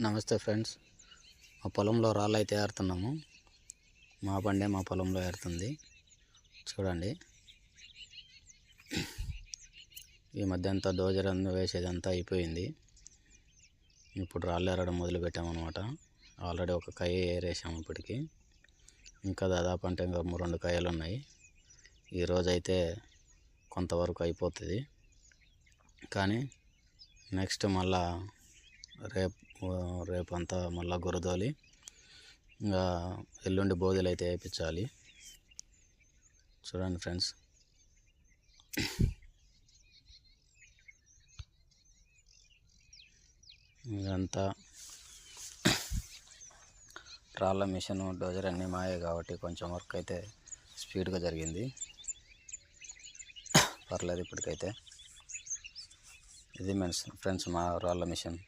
నమస్తే ఫ్రెండ్స్, మా పొలంలో రాళ్ళు అయితే ఏరుతున్నాము. మా బండే మా పొలంలో ఏరుతుంది. చూడండి, ఈ మధ్య అంతా డోజర్ వేసేదంతా అయిపోయింది. ఇప్పుడు రాళ్ళు ఏరడం మొదలు పెట్టామన్నమాట. ఆల్రెడీ ఒక కాయ ఏరేసాము. ఇప్పటికి ఇంకా దాదాపు అంటే ఇంకా 2 కాయలు ఉన్నాయి. ఈరోజైతే కొంతవరకు అయిపోతుంది. కానీ నెక్స్ట్ మళ్ళా రేపంతా మళ్ళీ గురదోలి ఇంకా ఎల్లుండి బోధులు అయితే వేయించాలి. చూడండి ఫ్రెండ్స్, ఇదంతా రాళ్ళ మిషన్ డోజర్ అన్నీ మాయే కాబట్టి కొంచెం వర్క్ అయితే స్పీడ్గా జరిగింది. పర్లేదు ఇప్పటికైతే. ఇది ఫ్రెండ్స్ మా రాళ్ళ మిషన్.